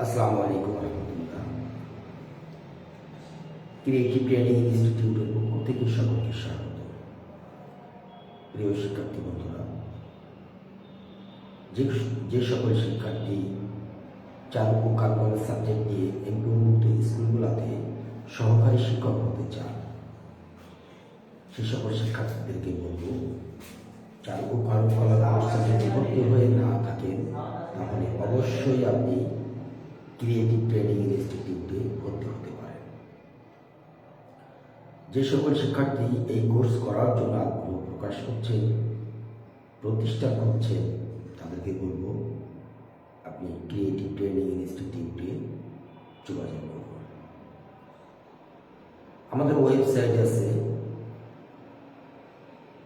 আসসালামু আলাইকুম রহমতুল্লাহ। Creative training ইনস্টিটিউটের পক্ষ থেকে সকলকে স্বাগত। প্রিয় শিক্ষার্থী বন্ধুরা, যে সকল শিক্ষার্থী চারু ও কারুকলা সাবজেক্ট নিয়ে এমপিওভুক্ত স্কুলগুলোতে সহকারী শিক্ষক হতে চান, সে সকল শিক্ষার্থীদেরকে বলব, চারু ও কারুকলা ব্যবস্থাতে ভর্তি হয়ে না থাকেন তাহলে অবশ্যই আপনি ক্রিয়েটিভ ট্রেনিং ইনস্টিটিউটে ভর্তি হতে পারেন। যে সকল শিক্ষার্থী এই কোর্স করার জন্য আগ্রহ প্রকাশ করছেন, প্রতিষ্ঠা করছেন, তাদেরকে বলব আপনি ক্রিয়েটিভ ট্রেনিং ইনস্টিটিউটে যোগাযোগ করুন। আমাদের ওয়েবসাইট আছে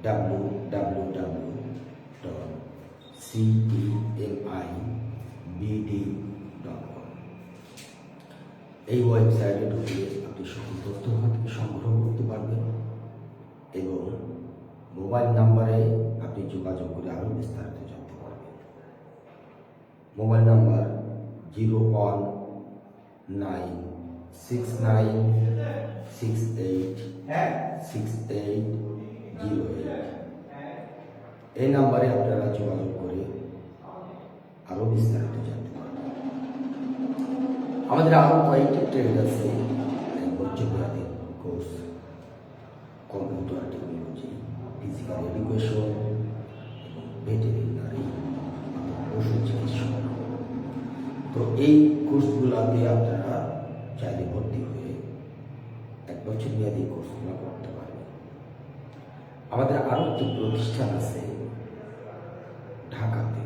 www.ctmibd.com। এই ওয়েবসাইটে ঢুকে আপনি সকল তথ্য সংগ্রহ করতে পারবেন এবং মোবাইল নাম্বারে আপনি যোগাযোগ করে আরও বিস্তারিত জানতে পারবেন। Mobile number 01969686808। এই নাম্বারে আপনারা যোগাযোগ করে আরও বিস্তারিত জানতে পারবেন। আমাদের আরও কয়েকটি ট্রেড আছে, বর্জ্যবিহারের course, computer technology, physical education এবং ভেটেরিনারি পশু চিকিৎসক। তো এই কোর্সগুলোতে আপনারা চাইলে ভর্তি হয়ে 1 বছর মেয়াদী কোর্সগুলো করতে পারবেন। আমাদের আরও একটি প্রতিষ্ঠান আছে ঢাকাতে,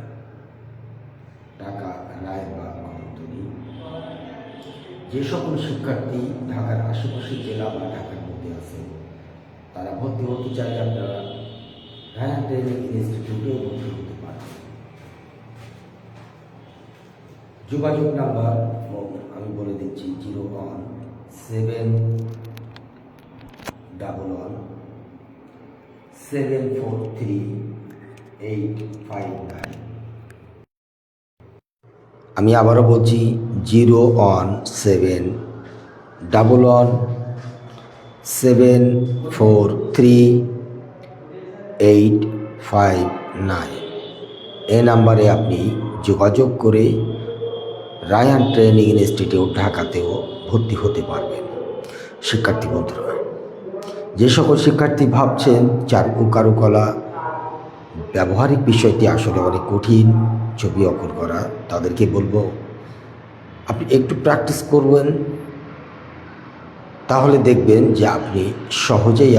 ঢাকা রায়বাগ কদমতলী। যে সকল শিক্ষার্থী ঢাকার আশেপাশের জেলা বা ঢাকার মধ্যে আছে, তারা ভর্তি হতে চাইলে আপনারা রায়হান ট্রেনিং ইনস্টিটিউটেও ভর্তি হতে পারেন। যোগাযোগ নাম্বার আমি বলে দিচ্ছি 01711743859। আমি আবারও বলছি 01711743859। এই নাম্বারে আপনি যোগাযোগ করে রায়হান ট্রেনিং ইনস্টিটিউট ঢাকাতেও ভর্তি হতে পারবেন। শিক্ষার্থী বন্ধুরা, যে সকল শিক্ষার্থী ভাবছেন চারু ও কারুকলা ব্যবহারিক বিষয়টি আসলে অনেক কঠিন, ছবি অঙ্কন করা, তাদেরকে বলবো আপনি একটু প্র্যাকটিস করবেন, তাহলে দেখবেন যে আপনি সহজেই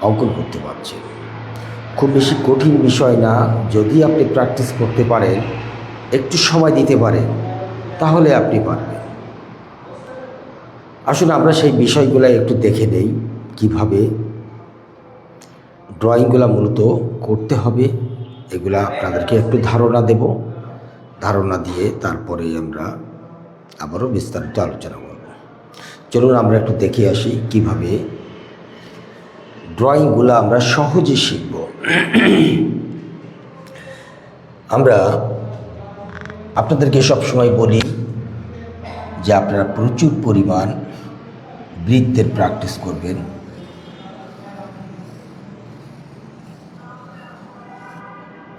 অঙ্কন করতে পারছেন। খুব বেশি কঠিন বিষয় না, যদি আপনি প্র্যাকটিস করতে পারেন, একটু সময় দিতে পারেন, তাহলে আপনি পারবেন। আসলে আমরা সেই বিষয়গুলো একটু দেখে নেই, কিভাবে ড্রয়িংগুলো মূলত করতে হবে। এগুলা আপনাদেরকে একটু ধারণা দেব, ধারণা দিয়ে তারপরে আমরা আবারও বিস্তারিত আলোচনা করব। চলুন আমরা একটু দেখে আসি কিভাবে ড্রয়িংগুলো আমরা সহজে শিখব। আমরা আপনাদেরকে সবসময় বলি যে আপনারা প্রচুর পরিমাণ বৃত্তের প্র্যাকটিস করবেন।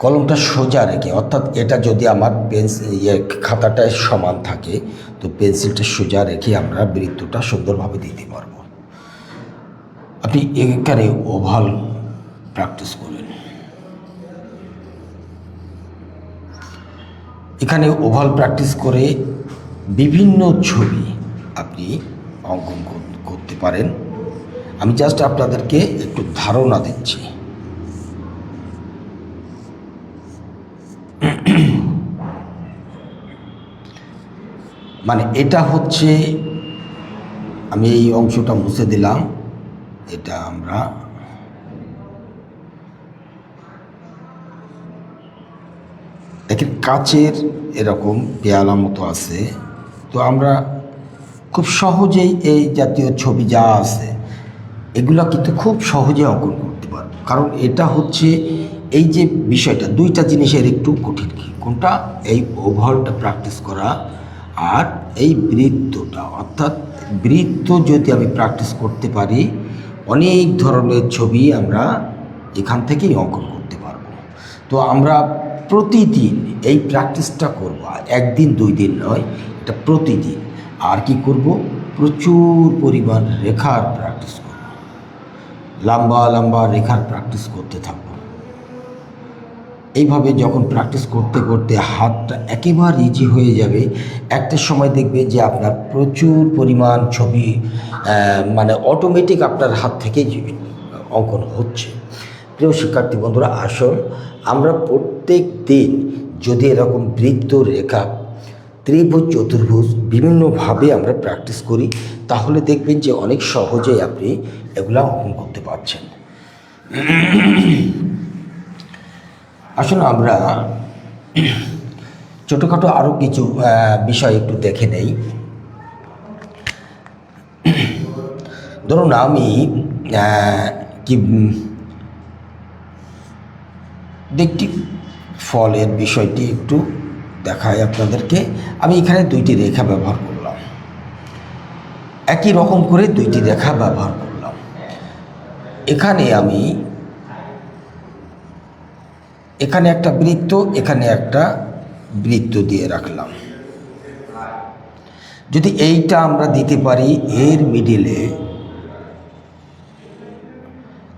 কলমটা সোজা রেখে, অর্থাৎ এটা যদি আমার খাতাটায় সমান থাকে, তো পেন্সিলটা সোজা রেখে আমরা বৃত্তটা সুন্দরভাবে দিতে পারবো। আপনি এখানে ওভাল প্র্যাকটিস করবেন। এখানে ওভাল প্র্যাকটিস করে বিভিন্ন ছবি আপনি অঙ্কন করতে পারেন। আমি জাস্ট আপনাদেরকে একটু ধারণা দিচ্ছি। মানে এটা হচ্ছে, আমি এই অংশটা মুছে দিলাম, এটা আমরা দেখেন কাচের এরকম পেয়ালা মতো আছে। তো আমরা খুব সহজেই এই জাতীয় ছবি যা আছে এগুলা কিন্তু খুব সহজে অঙ্কন করতে পারবো, কারণ এটা হচ্ছে এই যে বিষয়টা, দুইটা জিনিসের একটু কঠিন। কোনটা? এই ওভালটা প্র্যাকটিস করা আর এই বৃত্তটা, অর্থাৎ বৃত্ত যদি আমি প্র্যাকটিস করতে পারি, অনেক ধরনের ছবি আমরা এখান থেকেই অঙ্কন করতে পারবো। তো আমরা প্রতিদিন এই প্র্যাকটিসটা করব, একদিন 2 দিন নয়, এটা প্রতিদিন। আর কি করব, প্রচুর পরিমাণ রেখার প্র্যাকটিস করব, লম্বা লম্বা রেখার প্র্যাকটিস করতে থাকব। এইভাবে যখন প্র্যাকটিস করতে করতে হাতটা একেবারে ইজি হয়ে যাবে, একটা সময় দেখবে যে আপনার প্রচুর পরিমাণ ছবি মানে অটোমেটিক আপনার হাত থেকে অঙ্কন হচ্ছে। প্রিয় শিক্ষার্থী বন্ধুরা, আসুন আমরা প্রত্যেক দিন যদি এরকম বৃত্ত, রেখা, ত্রিভুজ, চতুর্ভুজ বিভিন্নভাবে আমরা প্র্যাকটিস করি, তাহলে দেখবেন যে অনেক সহজেই আপনি এগুলা অঙ্কন করতে পারছেন। আসলে আমরা ছোটোখাটো আরও কিছু বিষয় একটু দেখে নেই। ধরুন আমি কি একটি ফলের বিষয়টি একটু দেখাই আপনাদেরকে। আমি এখানে 2টি রেখা ব্যবহার করলাম, একই রকম করে 2টি রেখা ব্যবহার করলাম। এখানে আমি এখানে একটা বৃত্ত, এখানে একটা বৃত্ত দিয়ে রাখলাম। যদি এইটা আমরা দিতে পারি, এর মিডিলে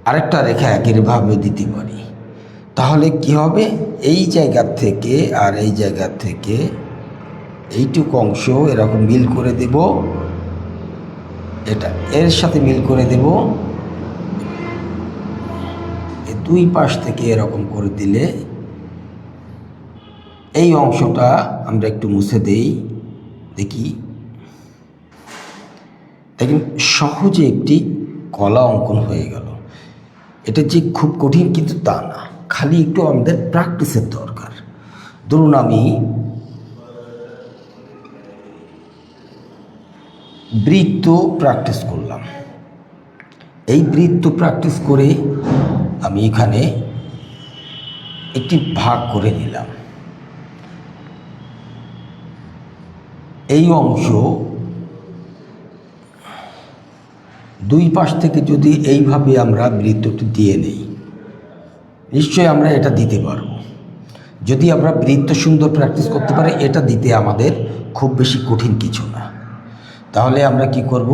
আরেকটা রেখা একইভাবে দিতে পারি, তাহলে কি হবে, এই জায়গা থেকে আর এই জায়গা থেকে এইটুকু অংশ এরকম মিল করে দেব, এটা এর সাথে মিল করে দেব, দুই পাশ থেকে এরকম করে দিলে এই অংশটা আমরা একটু মুছে দেই, দেখি দেখেন সহজে একটি কলা অঙ্কন হয়ে গেল। এটা যে খুব কঠিন কিন্তু তা না, খালি একটু আমাদের প্র্যাকটিসের দরকার। ধরুন আমি বৃত্ত প্র্যাকটিস করলাম, এই বৃত্ত প্র্যাকটিস করে আমি এখানে একটি ভাগ করে নিলাম। এই অংশ দুই পাশ থেকে যদি এইভাবে আমরা বৃত্তটি দিয়ে নেই, নিশ্চয়ই আমরা এটা দিতে পারবো। যদি আমরা বৃত্ত সুন্দর প্র্যাকটিস করতে পারি, এটা দিতে আমাদের খুব বেশি কঠিন কিছু না। তাহলে আমরা কি করব,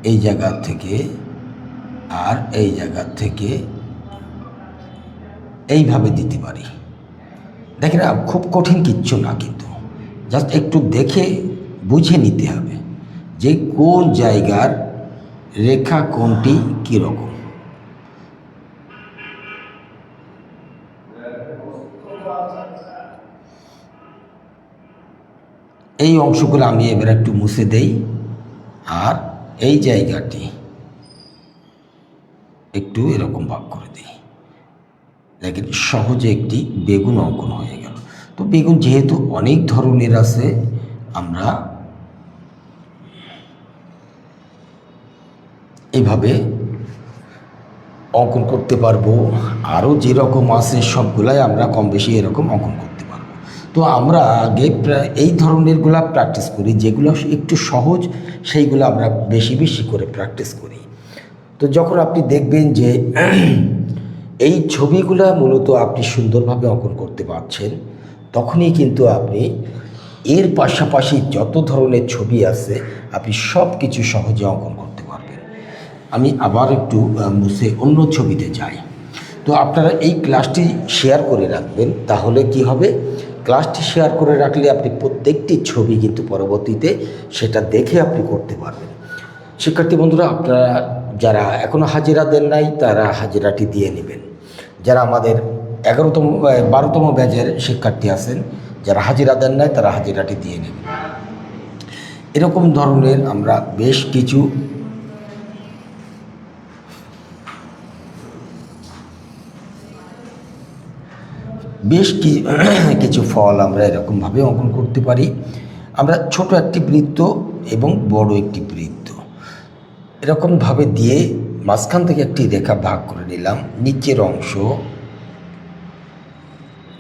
এই জায়গা থেকে আর এই জায়গা থেকে এইভাবে দিতে পারি। দেখেন খুব কঠিন কিচ্ছু না, কিন্তু জাস্ট একটু দেখে বুঝে নিতে হবে যে কোন জায়গার রেখা কোনটি কীরকম। এই অংশগুলো আমি এবার একটু মুছে দেই, আর এই জায়গাটি একটু এরকম ভাগ করে দিই। দেখেন সহজে একটি বেগুন অঙ্কন হয়ে গেল। তো বেগুন যেহেতু অনেক ধরনের আছে, আমরা এইভাবে অঙ্কন করতে পারবো। আরও যেরকম আছে সবগুলাই আমরা কম বেশি এরকম অঙ্কন করতে পারবো। তো আমরা আগে এই ধরনেরগুলা প্র্যাকটিস করি, যেগুলো একটু সহজ সেইগুলো আমরা বেশি বেশি করে প্র্যাকটিস করি। তো যখন আপনি দেখবেন যে এই ছবিগুলো মূলত আপনি সুন্দরভাবে অঙ্কন করতে পারছেন, তখনই কিন্তু আপনি এর পাশাপাশি যত ধরনের ছবি আছে আপনি সব কিছু সহজে অঙ্কন করতে পারবেন। আমি আবার একটু মুছে অন্য ছবিতে যাই। তো আপনারা এই ক্লাসটি শেয়ার করে রাখবেন, তাহলে কি হবে, ক্লাসটি শেয়ার করে রাখলে আপনি প্রত্যেকটি ছবি কিন্তু পরবর্তীতে সেটা দেখে আপনি করতে পারবেন। শিক্ষার্থী বন্ধুরা, আপনারা যারা এখনও হাজিরা দেন নাই তারা হাজিরাটি দিয়ে নেবেন। যারা আমাদের 12তম ব্যাচের শিক্ষার্থী আছেন, যারা হাজিরা দেন নাই তারা হাজিরাটি দিয়ে নেবেন। এরকম ধরনের আমরা বেশ কিছু ফল আমরা এরকমভাবে অঙ্কন করতে পারি। আমরা ছোট একটি বৃত্ত এবং বড় একটি বৃত্ত এরকমভাবে দিয়ে মাঝখান থেকে একটি রেখা ভাগ করে নিলাম, নিচের অংশ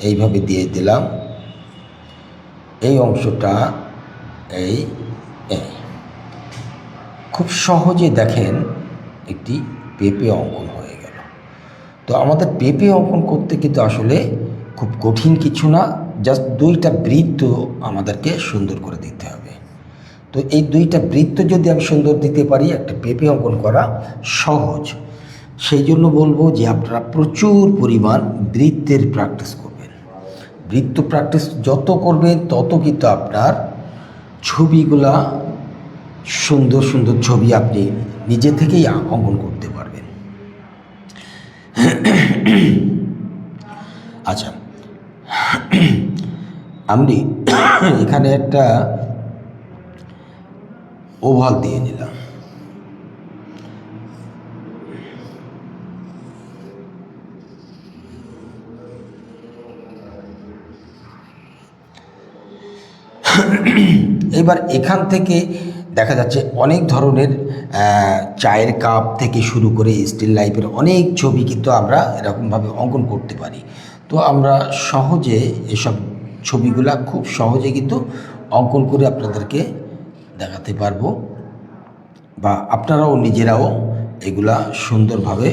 এইভাবে দিয়ে দিলাম, এই অংশটা এই এই খুব সহজে দেখেন একটি পেঁপে অঙ্কন হয়ে গেল। তো আমাদের পেঁপে অঙ্কন করতে কিন্তু আসলে খুব কঠিন কিছু না, জাস্ট দুইটা বৃত্ত আমাদেরকে সুন্দর করে দিতে হবে। তো এই দুইটা বৃত্ত যদি আমি সুন্দর দিতে পারি, একটা পেঁপে অঙ্কন করা সহজ। সেই জন্য বলবো যে আপনারা প্রচুর পরিমাণ বৃত্তের প্র্যাকটিস করবেন। বৃত্ত প্র্যাকটিস যত করবেন তত কিন্তু আপনার ছবিগুলা সুন্দর সুন্দর ছবি আপনি নিজে থেকেই অঙ্কন করতে পারবেন। আচ্ছা, আমি এখানে একটা ওভাল দিয়ে নিলাম। এবার এখান থেকে দেখা যাচ্ছে অনেক ধরনের চায়ের কাপ থেকে শুরু করে স্টিল লাইফের অনেক ছবি কিন্তু আমরা এরকমভাবে অঙ্কন করতে পারি। তো আমরা সহজে এসব ছবিগুলা খুব সহজে কিন্তু অঙ্কন করে আপনাদেরকে দেখাতে পারবো, বা আপনারাও নিজেরাও এগুলা সুন্দরভাবে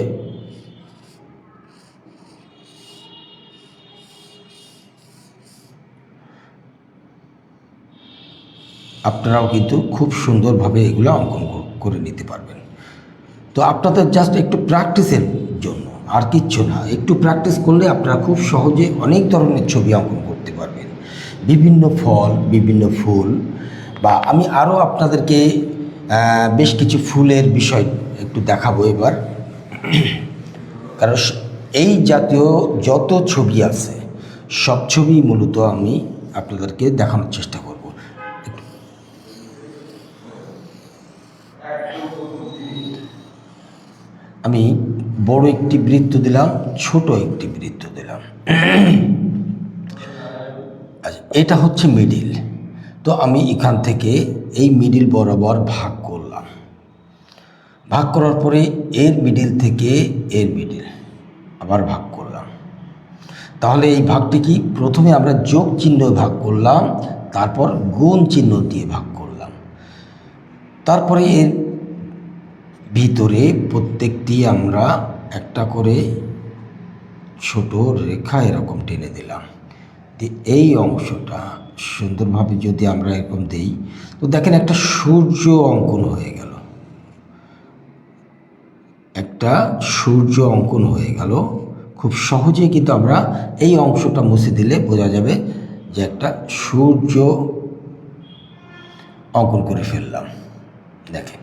আপনারাও কিন্তু খুব সুন্দরভাবে এগুলো অঙ্কন করে নিতে পারবেন। তো আপনাদের জাস্ট একটু প্র্যাকটিসের জন্য, আর কিচ্ছু না, একটু প্র্যাকটিস করলে আপনারা খুব সহজে অনেক ধরনের ছবি অঙ্কন করতে পারবেন। বিভিন্ন ফল, বিভিন্ন ফুল, বা আমি আরও আপনাদেরকে বেশ কিছু ফুলের বিষয় একটু দেখাবো এবার। কারণ এই জাতীয় যত ছবি আছে সব ছবি মূলত আমি আপনাদেরকে দেখানোর চেষ্টা করব। আমি বড় একটি বৃত্ত দিলাম, ছোট একটি বৃত্ত দিলাম। আচ্ছা, এটা হচ্ছে মিডিল। তো আমি এখান থেকে এই মিডিল বরাবর ভাগ করলাম। ভাগ করার পরে এর মিডিল থেকে এর মিডিল আবার ভাগ করলাম। তাহলে এই ভাগটি কি, প্রথমে আমরা যোগ চিহ্ন ভাগ করলাম, তারপর গুণ চিহ্ন দিয়ে ভাগ করলাম, তারপরে এর ভিতরে প্রত্যেকটি আমরা একটা করে ছোট রেখা এরকম টেনে দিলাম। এই অংশটা সুন্দরভাবে যদি আমরা এরকম দিই, তো দেখেন একটা সূর্য অঙ্কন হয়ে গেল, একটা সূর্য অঙ্কন হয়ে গেল। খুব সহজেই কিন্তু আমরা এই অংশটা মুছে দিলে বোঝা যাবে যে একটা সূর্য অঙ্কন করে ফেললাম। দেখেন,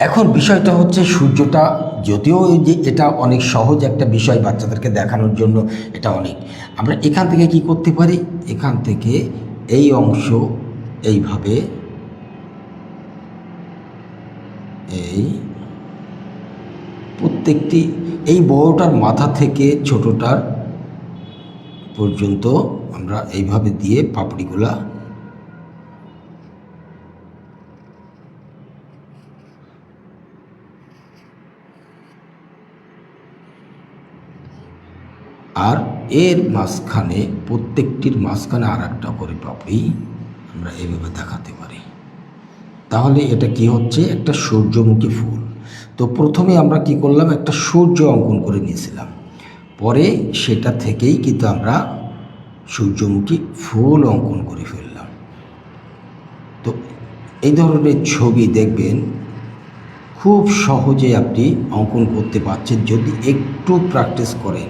এখন বিষয়টা হচ্ছে সূর্যটা, যদিও যে এটা অনেক সহজ একটা বিষয় বাচ্চাদেরকে দেখানোর জন্য, এটা অনেক, আমরা এখান থেকে কি করতে পারি, এখান থেকে এই অংশ এইভাবে এই প্রত্যেকটি এই বড়টার মাথা থেকে ছোটটার পর্যন্ত আমরা এইভাবে দিয়ে পাপড়িগুলা আর এর মাঝখানে, প্রত্যেকটির মাঝখানে আর একটা করে পাপড়ি আমরা এইভাবে দেখাতে পারি। তাহলে এটা কি হচ্ছে, একটা সূর্যমুখী ফুল। তো প্রথমে আমরা কি করলাম, একটা সূর্য অঙ্কন করে নিয়েছিলাম, পরে সেটা থেকেই কিন্তু আমরা সূর্যমুখী ফুল অঙ্কন করে ফেললাম। তো এই ধরনের ছবি দেখবেন খুব সহজে আপনি অঙ্কন করতে পারছেন, যদি একটু প্র্যাকটিস করেন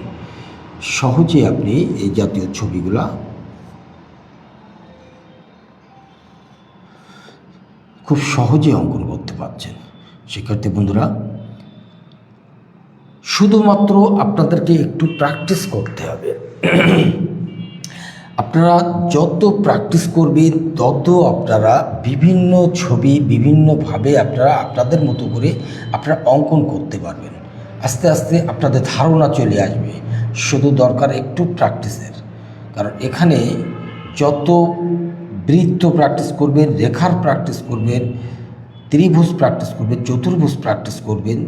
সহজে আপনি এই জাতীয় ছবিগুলা খুব সহজে অঙ্কন করতে পারছেন। শিক্ষার্থী বন্ধুরা, শুধুমাত্র আপনাদেরকে একটু প্র্যাকটিস করতে হবে। আপনারা যত প্র্যাকটিস করবেন তত আপনারা বিভিন্ন ছবি বিভিন্নভাবে আপনারা আপনাদের মতো করে আপনারা অঙ্কন করতে পারবেন। আস্তে আস্তে আপনাদের ধারণা চলে আসবে। শুধু দরকার একটু প্র্যাকটিসের, কারণ এখানে যত বৃত্ত প্র্যাকটিস করবেন, রেখার প্র্যাকটিস করবেন, ত্রিভুজ প্র্যাকটিস করবেন, চতুর্ভুজ প্র্যাকটিস করবেন,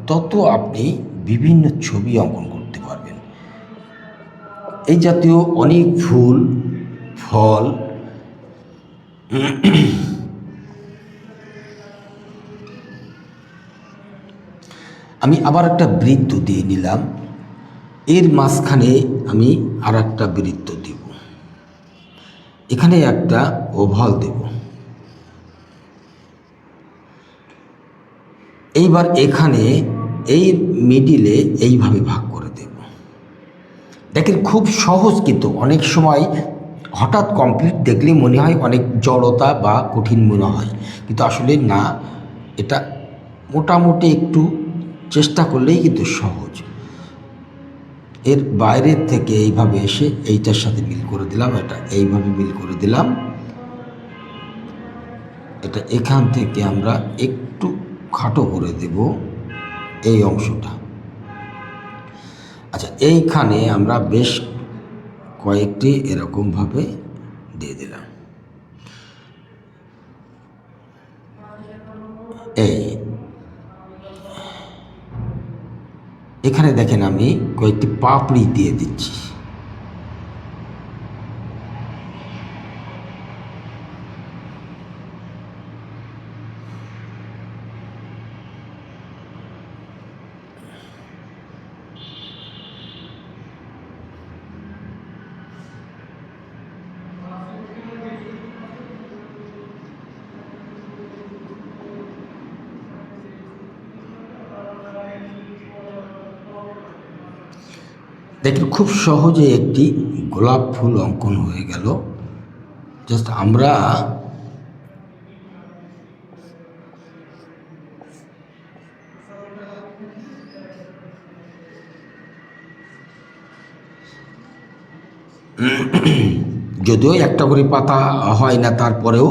তত আপনি বিভিন্ন ছবি অঙ্কন করতে পারবেন। এই জাতীয় অনেক ফুল, ফল, আমি আবার একটা বৃত্ত দিয়ে নিলাম, এর মাঝখানে আমি আর একটা বৃত্ত দেব, এখানে একটা ওভাল দেব। এইবার এখানে এই মিডিলে এইভাবে ভাগ করে দেব। দেখেন খুব সহজ, কিন্তু অনেক সময় হঠাৎ কমপ্লিট দেখলে মনে হয় অনেক জড়তা বা কঠিন মনে হয়, কিন্তু আসলে না, এটা মোটামুটি একটু চেষ্টা করলেই কিন্তু সহজ। এর বাইরের থেকে এইভাবে এসে এইটার সাথে মিল করে দিলাম, এটা এইভাবে মিল করে দিলাম, এটা এখান থেকে আমরা একটু খাটো করে দেব এই অংশটা। আচ্ছা, এইখানে আমরা বেশ কয়েকটি এরকমভাবে দিয়ে দিলাম। এখানে দেখেন আমি কয়েকটি পাপড়ি দিয়ে দিচ্ছি। দেখেন খুব সহজে একটি গোলাপ ফুল অঙ্কন হয়ে গেল। জাস্ট আমরা যদিও একটা করে পাতা হয় না, তারপরেও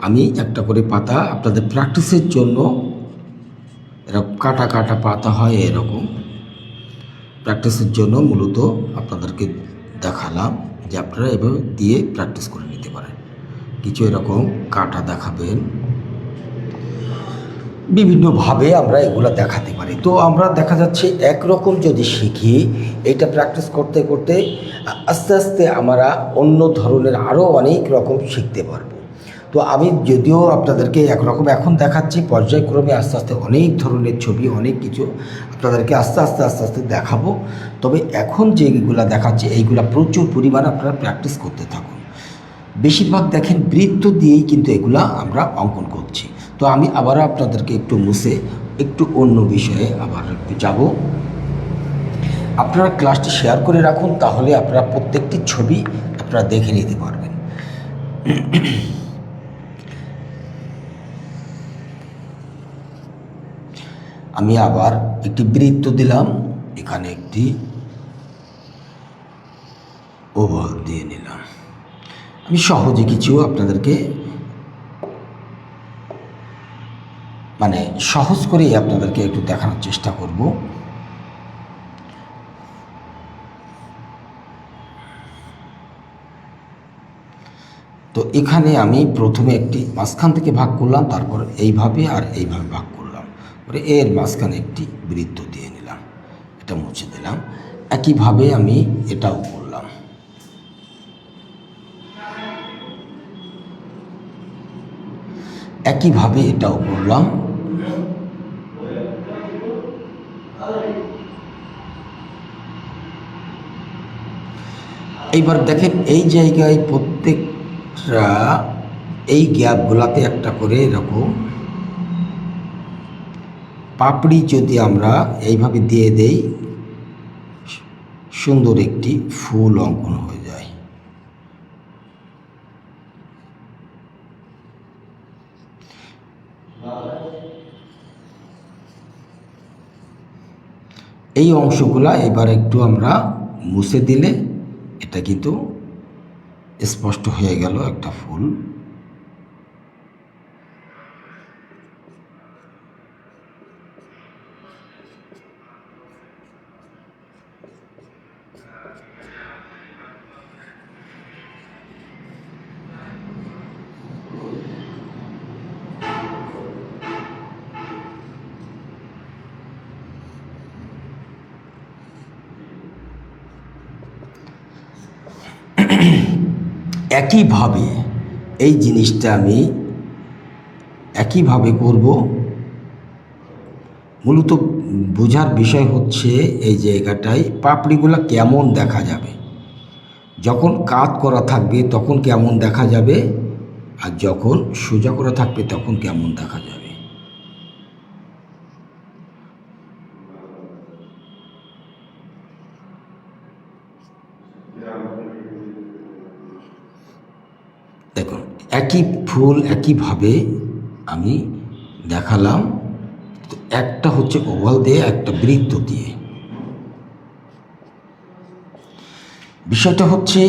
আমি একটা করে পাতা আপনাদের প্র্যাকটিসের জন্য, এরকম কাটা কাটা পাতা হয় এরকম, প্র্যাকটিসের জন্য মূলত আপনাদেরকে দেখালাম যে আপনারা এভাবে দিয়ে প্র্যাকটিস করে নিতে পারেন। কিছু এরকম কাটা দেখাবেন, বিভিন্নভাবে আমরা এগুলো দেখাতে পারি। তো আমরা দেখা যাচ্ছে একরকম যদি শিখি, এটা প্র্যাকটিস করতে করতে আস্তে আস্তে আমরা অন্য ধরনের আরও অনেক রকম শিখতে পারবো। তো আমি যদিও আপনাদেরকে একরকম এখন দেখাচ্ছি, পর্যায়ক্রমে আস্তে আস্তে অনেক ধরনের ছবি, অনেক কিছু আপনাদেরকে আস্তে আস্তে আস্তে আস্তে দেখাবো। তবে এখন যেগুলো দেখাচ্ছি এইগুলো প্রচুর পরিমাণে আপনারা প্র্যাকটিস করতে থাকুন। বেশিরভাগ দেখেন বৃত্ত দিয়েই কিন্তু এগুলা আমরা অঙ্কন করছি। তো আমি আবারও আপনাদেরকে একটু মুছে একটু অন্য বিষয়ে আবার একটু যাব। আপনারা ক্লাসটি শেয়ার করে রাখুন, তাহলে আপনারা প্রত্যেকটি ছবি আপনারা দেখে নিতে পারবেন। আমি আবার একটি বৃত্ত দিলাম, এখানে একটি ওভাল দিয়ে নিলাম। আমি সহজে কিছু আপনাদেরকে মানে সহজ করেই আপনাদেরকে একটু দেখানোর চেষ্টা করব। তো এখানে আমি প্রথমে একটি মাঝখান থেকে ভাগ করলাম, তারপর এইভাবে আর এইভাবে ভাগ করলাম, পরে এর মাঝখানে একটি বৃত্ত দিয়ে নিলাম, এটা মুছে দিলাম। একইভাবে আমি এটাও করলাম। একইভাবে এটাও করলাম। এইবার দেখেন এই জায়গায় প্রত্যেকটা এই গ্যাপগুলাতে একটা করে এরকম পাপড়ি যদি আমরা এইভাবে দিয়ে দেই, সুন্দর একটি ফুল অঙ্কন হয়ে যায়। এই অংশগুলা এবার একটু আমরা মুছে দিলে এটা কিন্তু স্পষ্ট হয়ে গেল একটা ফুল। একইভাবে এই জিনিসটা আমি একইভাবে করব। মূলত বোঝার বিষয় হচ্ছে এই জায়গাটায় পাপড়িগুলো কেমন দেখা যাবে, যখন কাত করা থাকবে তখন কেমন দেখা যাবে, আর যখন সোজা করা থাকবে তখন কেমন দেখা যাবে। দেখুন, একই ফুল একইভাবে আমি দেখালাম। তো একটা হচ্ছে ওভাল দিয়ে, একটা বৃত্ত দিয়ে। বিষয়টা হচ্ছে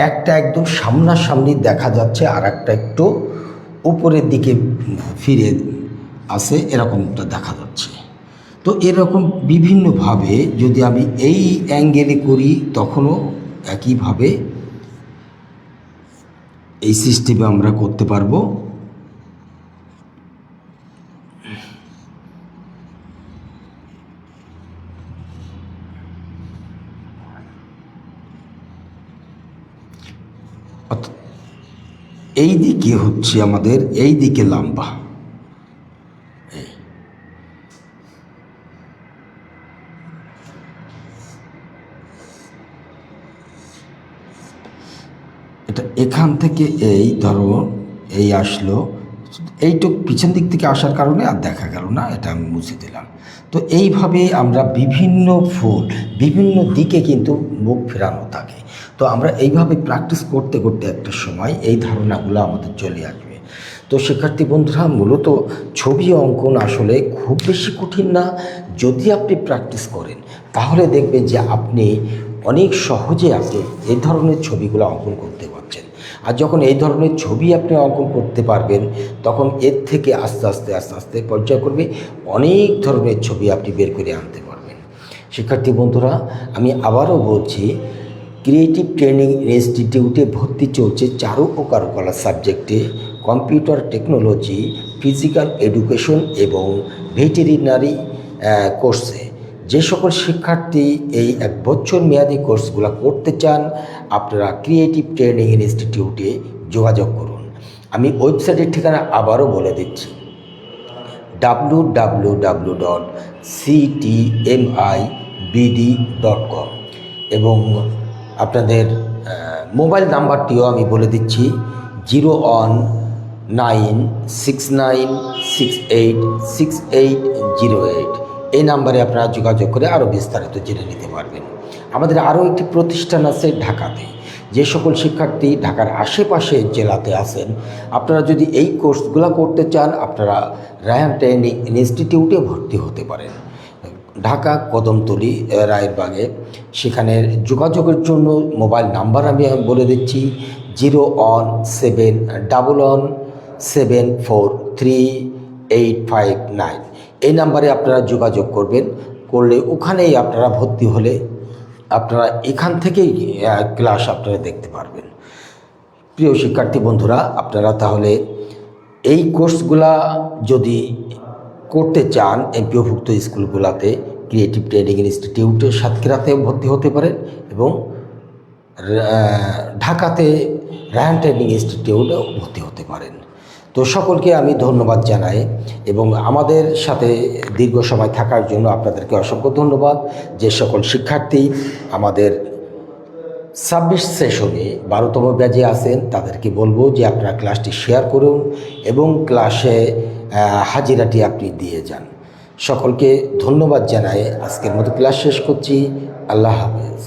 একটা একদম সামনাসামনি দেখা যাচ্ছে, আর একটা একটু উপরের দিকে ফিরে আসে, এরকমটা দেখা যাচ্ছে। তো এরকম বিভিন্নভাবে যদি আমি এই অ্যাঙ্গেলে করি তখনও একইভাবে এই সিস্টেমে আমরা করতে পারবো। এই দিকে হচ্ছে আমাদের এই দিকে লম্বা, এটা এখান থেকে এই ধরো এই আসলো, এইটুক পিছন দিক থেকে আসার কারণে আর দেখা গেল না, এটা আমি মুছে দিলাম। তো এইভাবে আমরা বিভিন্ন ফুল বিভিন্ন দিকে কিন্তু মুখ ফেরানো থাকে। তো আমরা এইভাবে প্র্যাকটিস করতে করতে একটা সময় এই ধারণাগুলো আমাদের চলে আসবে। তো শিক্ষার্থী বন্ধুরা, মূলত ছবি অঙ্কন আসলে খুব বেশি কঠিন না। যদি আপনি প্র্যাকটিস করেন তাহলে দেখবেন যে আপনি অনেক সহজে আপনি এই ধরনের ছবিগুলো অঙ্কন করতে পারছেন। আর যখন এই ধরনের ছবি আপনি অঙ্কন করতে পারবেন তখন এর থেকে আস্তে আস্তে আস্তে আস্তে পর্যায়ক্রমে অনেক ধরনের ছবি আপনি বের করে আনতে পারবেন। শিক্ষার্থী বন্ধুরা, আমি আবারও বলছি, ক্রিয়েটিভ ট্রেনিং ইনস্টিটিউটে ভর্তি চলছে চারু ও কারুকলা সাবজেক্টে, কম্পিউটার টেকনোলজি, ফিজিক্যাল এডুকেশন এবং ভেটেরিনারি কোর্সে। যে সকল শিক্ষার্থী এই 1 বছর মেয়াদি কোর্সগুলো করতে চান আপনারা ক্রিয়েটিভ ট্রেনিং ইনস্টিটিউটে যোগাযোগ করুন। আমি ওয়েবসাইটের ঠিকানা আবারও বলে দিচ্ছি, www.ctmibd.com, এবং আপনাদের মোবাইল নাম্বারটিও আমি বলে দিচ্ছি, 01969686808। এই নাম্বারে আপনারা যোগাযোগ করে আরও বিস্তারিত জেনে নিতে পারবেন। আমাদের আরও একটি প্রতিষ্ঠান আছে ঢাকাতে। যে সকল শিক্ষার্থী ঢাকার আশেপাশে জেলাতে আছেন, আপনারা যদি এই কোর্সগুলো করতে চান আপনারা রায়হান ট্রেনিং ইনস্টিটিউটে ভর্তি হতে পারেন, ঢাকা কদমতলী রায়েরবাগে। সেখানে যোগাযোগের জন্য মোবাইল নাম্বার আমি বলে দিচ্ছি, 01711743859। এই নাম্বারে আপনারা যোগাযোগ করবেন, করলে ওখানেই আপনারা ভর্তি হলে আপনারা এখান থেকেই ক্লাস আপনারা দেখতে পারবেন। প্রিয় শিক্ষার্থী বন্ধুরা, আপনারা তাহলে এই কোর্সগুলা যদি করতে চান এমপিওভুক্ত স্কুলগুলোতে ক্রিয়েটিভ ট্রেনিং ইনস্টিটিউটে সাতক্ষীরাতে ভর্তি হতে পারেন, এবং ঢাকাতে রায়হান ট্রেনিং ইনস্টিটিউটেও ভর্তি হতে পারেন। তো সকলকে আমি ধন্যবাদ জানাই, এবং আমাদের সাথে দীর্ঘ সময় থাকার জন্য আপনাদেরকে অসংখ্য ধন্যবাদ। যে সকল শিক্ষার্থী আমাদের 26 সেশনে 12তম ব্যাচে আছেন তাদেরকে বলবো যে আপনারা ক্লাসটি শেয়ার করুন এবং ক্লাসে হাজিরাটি আপনি দিয়ে যান। সকলকে ধন্যবাদ জানাই আজকের মতো ক্লাস শেষ করছি। আল্লাহ হাফেজ।